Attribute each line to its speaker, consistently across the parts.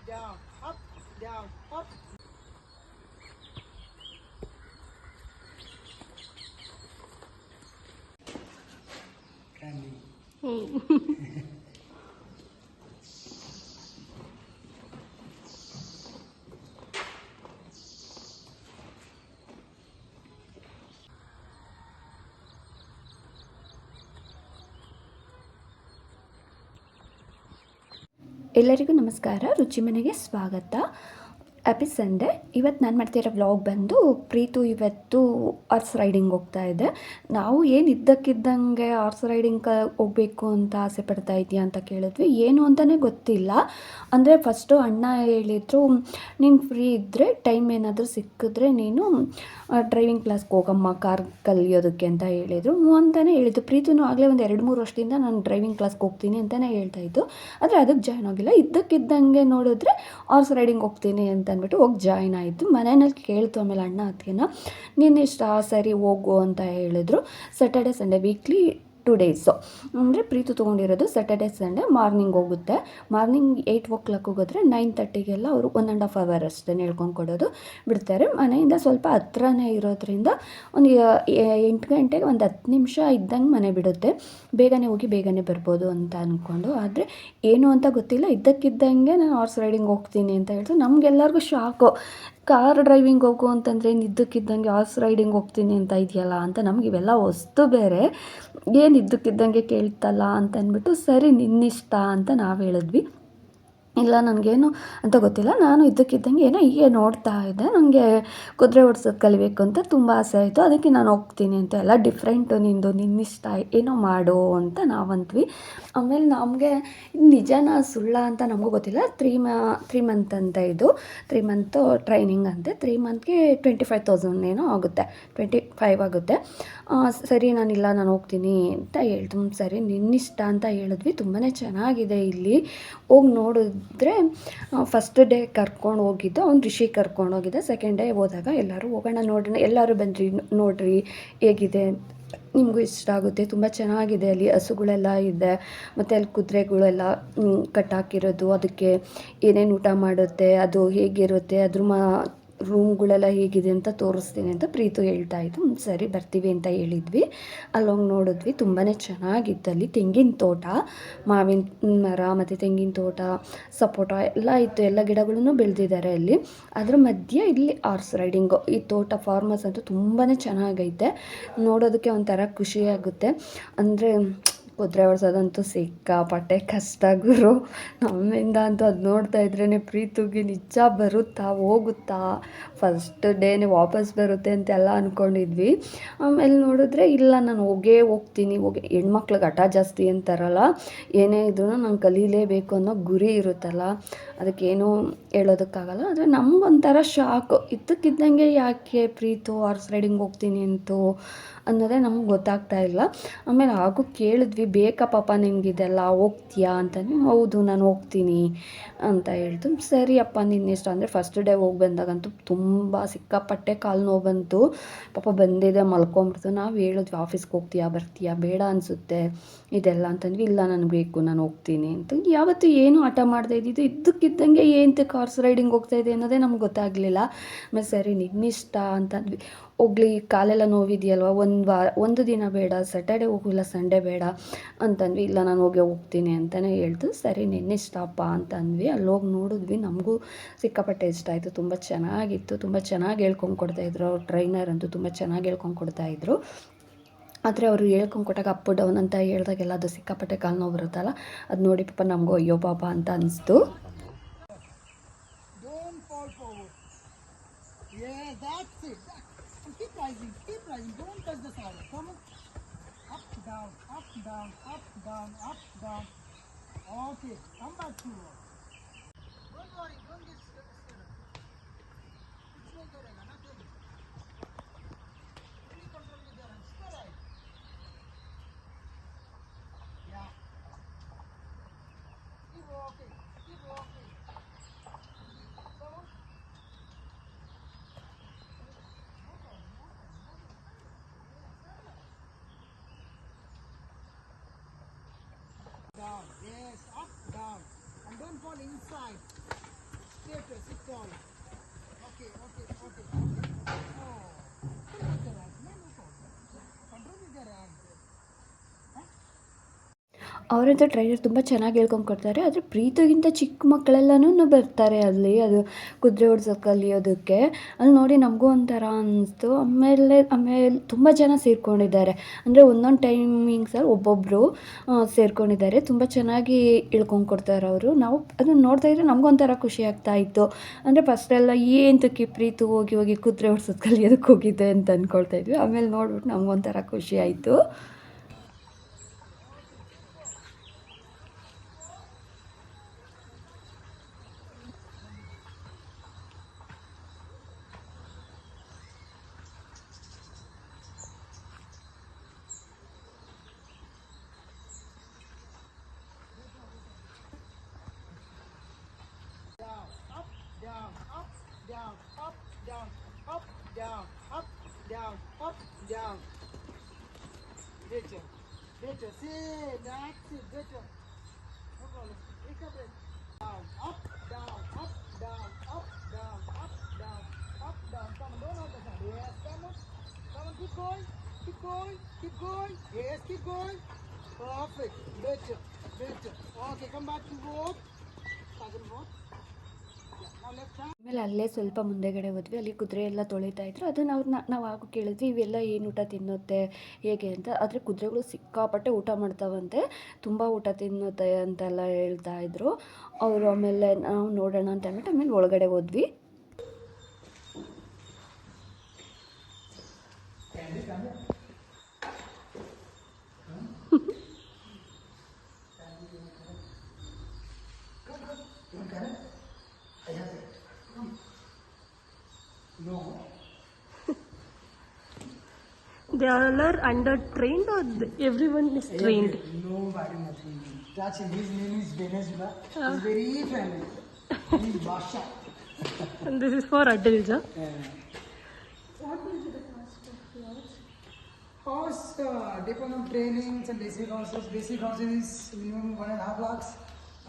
Speaker 1: down, up, down, up. Standing.
Speaker 2: ಎಲ್ಲರಿಗೂ ನಮಸ್ಕಾರ, ರುಚಿ ಮನೆಗೆ ಸ್ವಾಗತ. Happy Sunday. ಇವತ್ತು ನಾನು ಮಾಡ್ತಿರೋ ವ್ಲಾಗ್ ಬಂದು ಪ್ರೀತು ಇವತ್ತು ಹಾರ್ಸ್ ರೈಡಿಂಗ್ ಹೋಗ್ತಾ ಇದೆ. ನಾವು ಏನು ಇದ್ದಕ್ಕಿದ್ದಂಗೆ ಹಾರ್ಸ್ ರೈಡಿಂಗ್ ಹೋಗಬೇಕು ಅಂತ ಆಸೆ ಪಡ್ತಾ ಇದೆಯಾ ಅಂತ ಕೇಳಿದ್ವಿ. ಏನು ಅಂತಲೇ ಗೊತ್ತಿಲ್ಲ. ಅಂದರೆ ಫಸ್ಟು ಅಣ್ಣ ಹೇಳಿದರು, ನೀನು ಫ್ರೀ ಇದ್ದರೆ ಟೈಮ್ ಏನಾದರೂ ಸಿಕ್ಕಿದ್ರೆ ನೀನು ಡ್ರೈವಿಂಗ್ ಕ್ಲಾಸ್ಗೆ ಹೋಗಮ್ಮ ಕಾರ್ ಕಲಿಯೋದಕ್ಕೆ ಅಂತ ಹೇಳಿದರು. ಅಂತಲೇ ಹೇಳಿದ್ದು. ಪ್ರೀತಿನೂ ಆಗಲೇ ಒಂದು 2-3 ವರ್ಷದಿಂದ ನಾನು ಡ್ರೈವಿಂಗ್ ಕ್ಲಾಸ್ಗೆ ಹೋಗ್ತೀನಿ ಅಂತಲೇ ಹೇಳ್ತಾಯಿದ್ದು. ಆದರೆ ಅದಕ್ಕೆ ಜಾಯ್ನ್ ಆಗಿಲ್ಲ. ಇದ್ದಕ್ಕಿದ್ದಂಗೆ ನೋಡಿದ್ರೆ ಹಾರ್ಸ್ ರೈಡಿಂಗ್ ಹೋಗ್ತೀನಿ ಅಂತ ಅಂದ್ಬಿಟ್ಟು ಹೋಗಿ ಜಾಯ್ನ್ ಆಯಿತು. ಮನೆಯಲ್ಲಿ ಕೇಳ್ತು ಆಮೇಲೆ ಅಣ್ಣ ಅದಕ್ಕೆನ ನೀನು ಇಷ್ಟ ಸರಿ ಹೋಗು ಅಂತ ಹೇಳಿದ್ರು. ಸ್ಯಾಟರ್ಡೆ ಸಂಡೇ ವೀಕ್ಲಿ 2 ಡೇಸು ಅಂದರೆ ಪ್ರೀತು ತೊಗೊಂಡಿರೋದು ಸ್ಯಾಟರ್ಡೆ ಸಂಡೇ ಮಾರ್ನಿಂಗ್ ಹೋಗುತ್ತೆ. ಮಾರ್ನಿಂಗ್ 8 o'clock ಹೋಗಿದ್ರೆ 9:30ಗೆಲ್ಲ ಅವರು 1.5 hour ಅಷ್ಟೇ ಹೇಳ್ಕೊಂಡು ಕೊಡೋದು ಬಿಡ್ತಾರೆ. ಮನೆಯಿಂದ ಸ್ವಲ್ಪ ಹತ್ರನೇ ಇರೋದ್ರಿಂದ ಒಂದು 8 ಗಂಟೆಗೆ ಒಂದು 10 ನಿಮಿಷ ಇದ್ದಂಗೆ ಮನೆ ಬಿಡುತ್ತೆ. ಬೇಗನೆ ಹೋಗಿ ಬೇಗನೆ ಬರ್ಬೋದು ಅಂತ ಅಂದ್ಕೊಂಡು. ಆದರೆ ಏನು ಅಂತ ಗೊತ್ತಿಲ್ಲ, ಇದ್ದಕ್ಕಿದ್ದಂಗೆ ನಾನು ಹಾರ್ಸ್ ರೈಡಿಂಗ್ ಹೋಗ್ತೀನಿ ಅಂತ ಹೇಳಿದ್ರು. ನಮಗೆಲ್ಲರಿಗೂ ಶಾಕು. ಕಾರ್ ಡ್ರೈವಿಂಗ್ ಹೋಗು ಅಂತಂದರೆ ಇದ್ದಕ್ಕಿದ್ದಂಗೆ ಹಾರ್ಸ್ ರೈಡಿಂಗ್ ಹೋಗ್ತೀನಿ ಅಂತ ಇದೆಯಲ್ಲ ಅಂತ. ನಮ್ಗೆ ಇವೆಲ್ಲ ಹೊಸ್ತು ಬೇರೆ, ಏನು ಇದ್ದಕ್ಕಿದ್ದಂಗೆ ಕೇಳ್ತಲ್ಲ ಅಂತ ಅಂದ್ಬಿಟ್ಟು ಸರಿ ನಿನ್ನಿಷ್ಟ ಅಂತ ನಾವು ಹೇಳಿದ್ವಿ. ಇಲ್ಲ ನನಗೇನು ಅಂತ ಗೊತ್ತಿಲ್ಲ, ನಾನು ಇದ್ದಕ್ಕಿದ್ದಂಗೆ ಏನೋ ಹೀಗೆ ನೋಡ್ತಾ ಇದ್ದೆ, ನನಗೆ ಕುದುರೆ ಓಡಿಸೋದು ಕಲಿಬೇಕು ಅಂತ ತುಂಬ ಆಸೆ ಆಯಿತು, ಅದಕ್ಕೆ ನಾನು ಹೋಗ್ತೀನಿ ಅಂತ. ಎಲ್ಲ ಡಿಫ್ರೆಂಟು, ನಿನ್ನಿಷ್ಟ ಏನೋ ಮಾಡು ಅಂತ ನಾವಂದ್ವಿ. ಆಮೇಲೆ ನಮಗೆ ನಿಜನಾ ಸುಳ್ಳ ಅಂತ ನಮಗೂ ಗೊತ್ತಿಲ್ಲ. 3 ಮಂತ್ ಅಂತ ಇದು 3 ಮಂತು ಟ್ರೈನಿಂಗ್ ಅಂತೆ. 3 ಮಂತ್ಗೆ 25,000 ಏನೋ ಆಗುತ್ತೆ, 25 ಆಗುತ್ತೆ. ಸರಿ ನಾನು ಹೋಗ್ತೀನಿ ಅಂತ ಹೇಳ್ದು. ಸರಿ ನಿನ್ನಿಷ್ಟ ಅಂತ ಹೇಳಿದ್ವಿ. ತುಂಬಾ ಚೆನ್ನಾಗಿದೆ ಇಲ್ಲಿ, ಹೋಗಿ ನೋಡಿದ್ರೆ ಫಸ್ಟ್ ಡೇ ಕರ್ಕೊಂಡು ಹೋಗಿದ್ದು ಅವ್ನು ರಿಷಿ ಕರ್ಕೊಂಡು ಹೋಗಿದ್ದೆ. ಸೆಕೆಂಡ್ ಡೇ ಹೋದಾಗ ಎಲ್ಲರೂ ಹೋಗೋಣ ನೋಡೋಣ, ಎಲ್ಲರೂ ಬನ್ನಿರಿ ನೋಡಿರಿ ಹೇಗಿದೆ, ನಿಮಗೂ ಇಷ್ಟ ಆಗುತ್ತೆ, ತುಂಬ ಚೆನ್ನಾಗಿದೆ. ಅಲ್ಲಿ ಹಸುಗಳೆಲ್ಲ ಇದೆ, ಮತ್ತು ಅಲ್ಲಿ ಕುದುರೆಗಳೆಲ್ಲ ಕಟ್ಟಾಕಿರೋದು, ಅದಕ್ಕೆ ಏನೇನು ಊಟ ಮಾಡುತ್ತೆ, ಅದು ಹೇಗಿರುತ್ತೆ, ಅದ್ರ ರೂಮ್ಗಳೆಲ್ಲ ಹೇಗಿದೆ ಅಂತ ತೋರಿಸ್ತೀನಿ ಅಂತ ಪ್ರೀತು ಹೇಳ್ತಾಯಿತ್ತು. ಸರಿ ಬರ್ತೀವಿ ಅಂತ ಹೇಳಿದ್ವಿ. ಅಲ್ಲೋಗಿ ನೋಡಿದ್ವಿ, ತುಂಬಾ ಚೆನ್ನಾಗಿತ್ತು. ಅಲ್ಲಿ ತೆಂಗಿನ ತೋಟ, ಮಾವಿನ ಮರ ಮತ್ತು ತೆಂಗಿನ ತೋಟ, ಸಪೋಟ ಎಲ್ಲ ಇತ್ತು. ಎಲ್ಲ ಗಿಡಗಳೂ ಬೆಳೆದಿದ್ದಾರೆ ಅಲ್ಲಿ. ಅದ್ರ ಮಧ್ಯೆ ಇಲ್ಲಿ ಹಾರ್ಸ್ ರೈಡಿಂಗು, ಈ ತೋಟ ಫಾರ್ಮರ್ಸ್ ಅಂತೂ ತುಂಬಾ ಚೆನ್ನಾಗೈತೆ. ನೋಡೋದಕ್ಕೆ ಒಂಥರ ಖುಷಿಯಾಗುತ್ತೆ. ಅಂದರೆ ಕುದುರೆ ಓಡಿಸೋದಂತೂ ಸಿಕ್ಕಾಪಟ್ಟೆ ಕಷ್ಟ ಗುರು. ನಮ್ಮಿಂದ ಅಂತೂ ಅದು ನೋಡ್ತಾ ಇದ್ರೇ ಪ್ರೀತಿಗೆ ನಿಜ ಬರುತ್ತಾ ಹೋಗುತ್ತಾ, ಫಸ್ಟ್ ಡೇನೇ ವಾಪಸ್ ಬರುತ್ತೆ ಅಂತೆಲ್ಲ ಅಂದ್ಕೊಂಡಿದ್ವಿ. ಆಮೇಲೆ ನೋಡಿದ್ರೆ ಇಲ್ಲ, ನಾನು ಹೋಗ್ತೀನಿ. ಹೆಣ್ಮಕ್ಳಿಗೆ ಹಠ ಜಾಸ್ತಿ ಅಂತಾರಲ್ಲ, ಏನೇ ಇದ್ರೂ ನಾನು ಕಲೀಲೇಬೇಕು ಅನ್ನೋ ಗುರಿ ಇರುತ್ತಲ್ಲ, ಅದಕ್ಕೇನೂ ಹೇಳೋದಕ್ಕಾಗಲ್ಲ. ಆದರೆ ನಮಗೊಂಥರ ಶಾಕು, ಇದ್ದಕ್ಕಿದ್ದಂಗೆ ಯಾಕೆ ಪ್ರೀತು ಹಾರ್ಸ್ ರೈಡಿಂಗ್ ಹೋಗ್ತೀನಿ ಅಂತು ಅನ್ನೋದೇ ನಮ್ಗೆ ಗೊತ್ತಾಗ್ತಾ ಇಲ್ಲ. ಆಮೇಲೆ ಹಾಗೂ ಕೇಳಿದ್ವಿ, ಬೇಕಾ ಪಾಪ ನಿನಗಿದೆಲ್ಲ, ಹೋಗ್ತೀಯಾ ಅಂತಂದ್ರೆ ಹೌದು ನಾನು ಹೋಗ್ತೀನಿ ಅಂತ ಹೇಳ್ತು. ಸರಿ ಅಪ್ಪ ನಿನ್ನಿಷ್ಟ ಅಂದರೆ. ಫಸ್ಟ್ ಡೇ ಹೋಗಿ ಬಂದಾಗಂತೂ ತುಂಬ ಸಿಕ್ಕಾಪಟ್ಟೆ ಕಾಲು ನೋವು ಬಂತು. ಪಾಪ ಬಂದಿದೆ ಮಲ್ಕೊಂಬಿಡ್ತು. ನಾವು ಹೇಳಿದ್ವಿ ಆಫೀಸ್ಗೆ ಬರ್ತೀಯಾ ಬೇಡ ಅನಿಸುತ್ತೆ ಇದೆಲ್ಲ ಅಂತಂದ್ವಿ. ಇಲ್ಲ ನನಗೆ ಬೇಕು, ನಾನು ಹೋಗ್ತೀನಿ ಅಂತ. ಯಾವತ್ತೂ ಏನೂ ಹಠ ಮಾಡ್ತಾ ಇದ್ದಿದ್ದು, ಇದ್ದಕ್ಕಿದ್ದಂಗೆ ಏನಕ್ಕೆ ಹಾರ್ಸ್ ರೈಡಿಂಗ್ ಹೋಗ್ತಾಯಿದೆ ಅನ್ನೋದೇ ನಮ್ಗೆ ಗೊತ್ತಾಗಲಿಲ್ಲ. ಆಮೇಲೆ ಸರಿ ನಿನ್ನಿಷ್ಟ ಅಂತಂದ್ವಿ. ಹೋಗ್ಲಿ, ಕಾಲೆಲ್ಲ ನೋವಿದೆಯಲ್ವ, ಒಂದು ದಿನ ಬೇಡ, ಸ್ಯಾಟರ್ಡೆ ಹೋಗಿಲ್ಲ ಸಂಡೇ ಬೇಡ ಅಂತಂದ್ವಿ. ಇಲ್ಲ ನಾನು ಹೋಗ್ತೀನಿ ಅಂತಲೇ ಹೇಳ್ತು. ಸರಿ ನಿನ್ನಿಷ್ಟಪ್ಪ ಅಂತಂದ್ವಿ. ಅಲ್ಲಿ ಹೋಗಿ ನೋಡಿದ್ವಿ, ನಮಗೂ ಸಿಕ್ಕಾಪಟ್ಟೆ ಇಷ್ಟ ಆಯಿತು. ತುಂಬ ಚೆನ್ನಾಗಿತ್ತು, ತುಂಬ ಚೆನ್ನಾಗಿ ಹೇಳ್ಕೊಂಡು ಕೊಡ್ತಾಯಿದ್ರು. ಅವ್ರು ಟ್ರೈನರ್ ಅಂತೂ ತುಂಬ ಚೆನ್ನಾಗಿ ಹೇಳ್ಕೊಂಡು ಕೊಡ್ತಾಯಿದ್ರು. ಆದರೆ ಅವರು ಹೇಳ್ಕೊಂಡು ಕೊಟ್ಟಾಗ ಅಪ್ ಡೌನ್ ಅಂತ ಹೇಳಿದಾಗೆಲ್ಲ ಅದು ಸಿಕ್ಕಾಪಟ್ಟೆ ಕಾಲು ನೋವು ಬರುತ್ತಲ್ಲ, ಅದು ನೋಡಿ ಪಾಪ ನಮಗೂ ಅಯ್ಯೋ ಪಾಪ ಅಂತ ಅನಿಸ್ತು.
Speaker 1: Keep rising, don't touch the saddle. Come on. Up, down, up, down, up, down, up, down. Okay, come back to work. Don't worry, don't get scared. It's not there, not there. Fully control with your hands. Stay right. Yeah. Keep walking, keep walking. Come on. Down, yes, up, down, and don't fall inside. Theater, sit down. Okay. Oh. Control the rank. No problem. Control the rank. Huh?
Speaker 2: ಅವರಂತ trainer ತುಂಬ ಚೆನ್ನಾಗಿ ಹೇಳ್ಕೊಂಡು ಕೊಡ್ತಾರೆ. ಆದರೆ ಪ್ರೀತಿಗಿಂತ ಚಿಕ್ಕ ಮಕ್ಕಳೆಲ್ಲನೂ ಬರ್ತಾರೆ ಅಲ್ಲಿ, ಅದು ಕುದುರೆ ಓಡ್ಸೋಕೆ ಕಲಿಯೋದಕ್ಕೆ. ಅಲ್ಲಿ ನೋಡಿ ನಮಗೂ ಒಂಥರ ಅನ್ನಿಸ್ತು. ಆಮೇಲೆ ತುಂಬ ಜನ ಸೇರ್ಕೊಂಡಿದ್ದಾರೆ, ಅಂದರೆ ಒಂದೊಂದು ಟೈಮಿಂಗ್ಸಲ್ಲಿ ಒಬ್ಬೊಬ್ಬರು ಸೇರ್ಕೊಂಡಿದ್ದಾರೆ. ತುಂಬ ಚೆನ್ನಾಗಿ ಹೇಳ್ಕೊಂಡು ಕೊಡ್ತಾರೆ ಅವರು. ನಾವು ಅದನ್ನು ನೋಡ್ತಾ ಇದ್ರೆ ನಮಗೂ ಒಂಥರ ಖುಷಿ ಆಗ್ತಾ ಇತ್ತು. ಅಂದರೆ ಫಸ್ಟೆಲ್ಲ ಏನಂತಕ್ಕೆ ಪ್ರೀತು ಹೋಗಿ ಕುದುರೆ ಓಡ್ಸೋದು ಕಲಿಯೋದಕ್ಕೆ ಹೋಗಿದ್ದೆ ಅಂತ ಅಂದ್ಕೊಳ್ತಾ ಇದ್ವಿ. ಆಮೇಲೆ ನೋಡ್ಬಿಟ್ಟು ನಮಗೊಂಥರ ಖುಷಿ ಆಯಿತು.
Speaker 1: Down. Better. See, that's it. Better. No problem. Take a breath. Down. Up, down. Come on, don't hold the hand. Yes, come on. Keep going. Yes, keep going. Perfect. Better. Okay, come back to walk.
Speaker 2: ಆಮೇಲೆ ಅಲ್ಲೇ ಸ್ವಲ್ಪ ಮುಂದೆಗಡೆ ಹೋದ್ವಿ. ಅಲ್ಲಿ ಕುದುರೆ ಎಲ್ಲ ತೊಳಿತಾ ಇದ್ರು. ಅದನ್ನು ನಾವು ಆಗ ಕೇಳಿದ್ವಿ, ಇವೆಲ್ಲ ಏನು ಊಟ ತಿನ್ನುತ್ತೆ ಹೇಗೆ ಅಂತ. ಆದರೆ ಕುದುರೆಗಳು ಸಿಕ್ಕಾಪಟ್ಟೆ ಊಟ ಮಾಡ್ತಾವಂತೆ, ತುಂಬ ಊಟ ತಿನ್ನುತ್ತೆ ಅಂತೆಲ್ಲ ಹೇಳ್ತಾ ಇದ್ರು ಅವರು. ಆಮೇಲೆ ನಾವು ನೋಡೋಣ ಅಂತ ಅಂದ್ಬಿಟ್ಟು ಆಮೇಲೆ ಒಳಗಡೆ ಹೋದ್ವಿ.
Speaker 1: No.
Speaker 3: They all are under trained or everyone is trained?
Speaker 1: Nobody nothing. Touch him. His name is Venezuela. He's very friendly. He's Basha.
Speaker 3: And this is for adults, huh?
Speaker 2: What will be the cost of yours?
Speaker 1: Horse, depend on trainings and basic horses. Basic horses is minimum 1.5 lakhs.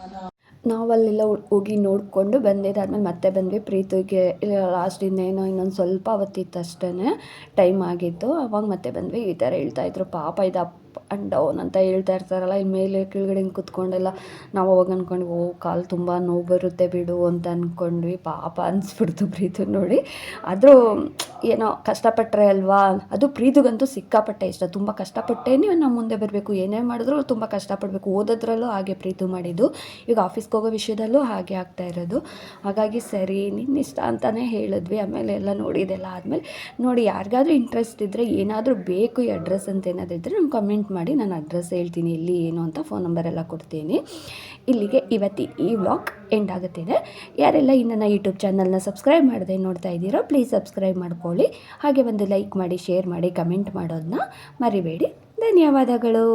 Speaker 1: And
Speaker 2: ನಾವಲ್ಲೆಲ್ಲ ಹೋಗಿ ನೋಡಿಕೊಂಡು ಬಂದಿದ್ದಾದ್ಮೇಲೆ ಮತ್ತೆ ಬಂದ್ವಿ. ಪ್ರೀತಿಗೆ last ಇನ್ನೊಂದು ಸ್ವಲ್ಪ ಅವತ್ತಿತ್ತು ಅಷ್ಟೇ time ಆಗಿತ್ತು. ಅವಾಗ ಮತ್ತೆ ಬಂದ್ವಿ. ಈ ಥರ ಹೇಳ್ತಾಯಿದ್ರು, ಪಾಪ ಇದು ಅಪ್ ಆ್ಯಂಡ್ ಡೌನ್ ಅಂತ ಹೇಳ್ತಾ ಇರ್ತಾರಲ್ಲ, ಇಲ್ಲಿ ಮೇಲೆ ಕೆಳಗಡೆ ಹಿಂಗೆ ಕುತ್ಕೊಂಡೆಲ್ಲ. ನಾವು ಅವಾಗ ಅಂದ್ಕೊಂಡ್ವಿ, ಕಾಲು ತುಂಬ ನೋವು ಬರುತ್ತೆ ಬಿಡು ಅಂತ ಅಂದ್ಕೊಂಡ್ವಿ. ಪಾಪ ಅನಿಸ್ಬಿಡ್ತು ಪ್ರೀತು ನೋಡಿ. ಆದರೂ ಏನೋ ಕಷ್ಟಪಟ್ಟರೆ ಅಲ್ವಾ, ಅದು ಪ್ರೀತಿಗಂತೂ ಸಿಕ್ಕಾಪಟ್ಟೆ ಇಷ್ಟ. ತುಂಬ ಕಷ್ಟಪಟ್ಟೇ ನಾವು ಮುಂದೆ ಬರಬೇಕು, ಏನೇ ಮಾಡಿದ್ರು ತುಂಬ ಕಷ್ಟಪಡಬೇಕು. ಓದೋದ್ರಲ್ಲೂ ಹಾಗೆ ಪ್ರೀತು ಮಾಡಿದ್ದು, ಈಗ ಆಫೀಸ್ಗೆ ಹೋಗೋ ವಿಷಯದಲ್ಲೂ ಹಾಗೆ ಆಗ್ತಾ ಇರೋದು. ಹಾಗಾಗಿ ಸರಿ ನಿನ್ನಿಷ್ಟ ಅಂತಲೇ ಹೇಳಿದ್ವಿ. ಆಮೇಲೆ ಎಲ್ಲ ನೋಡಿದೆಲ್ಲ ಆದಮೇಲೆ ನೋಡಿ, ಯಾರಿಗಾದ್ರೂ ಇಂಟ್ರೆಸ್ಟ್ ಇದ್ದರೆ, ಏನಾದರೂ ಬೇಕು ಈ ಅಡ್ರೆಸ್ ಅಂತ ಏನಾದರೂ ಇದ್ದರೆ ನಂಗೆ ಕಮೆಂಟ್ ಮಾಡಿ, ನಾನು ಅಡ್ರೆಸ್ ಹೇಳ್ತೀನಿ ಎಲ್ಲಿ ಏನು ಅಂತ, ಫೋನ್ ನಂಬರ್ ಎಲ್ಲ ಕೊಡ್ತೀನಿ. ಇಲ್ಲಿಗೆ ಇವತ್ತು ಈ ವ್ಲಾಗ್ ಎಂಡ್ ಆಗುತ್ತಿದೆ. ಯಾರೆಲ್ಲ ಈ ನನ್ನ ಯೂಟ್ಯೂಬ್ ಚಾನಲ್ನ ಸಬ್ಸ್ಕ್ರೈಬ್ ಮಾಡದೆ ನೋಡ್ತಾ ಇದ್ದೀರೋ ಪ್ಲೀಸ್ ಸಬ್ಸ್ಕ್ರೈಬ್ ಮಾಡ್ಕೊಳ್ಳಿ. ಹಾಗೆ ಒಂದು ಲೈಕ್ ಮಾಡಿ, ಶೇರ್ ಮಾಡಿ, ಕಮೆಂಟ್ ಮಾಡೋದನ್ನ ಮರಿಬೇಡಿ. ಧನ್ಯವಾದಗಳು.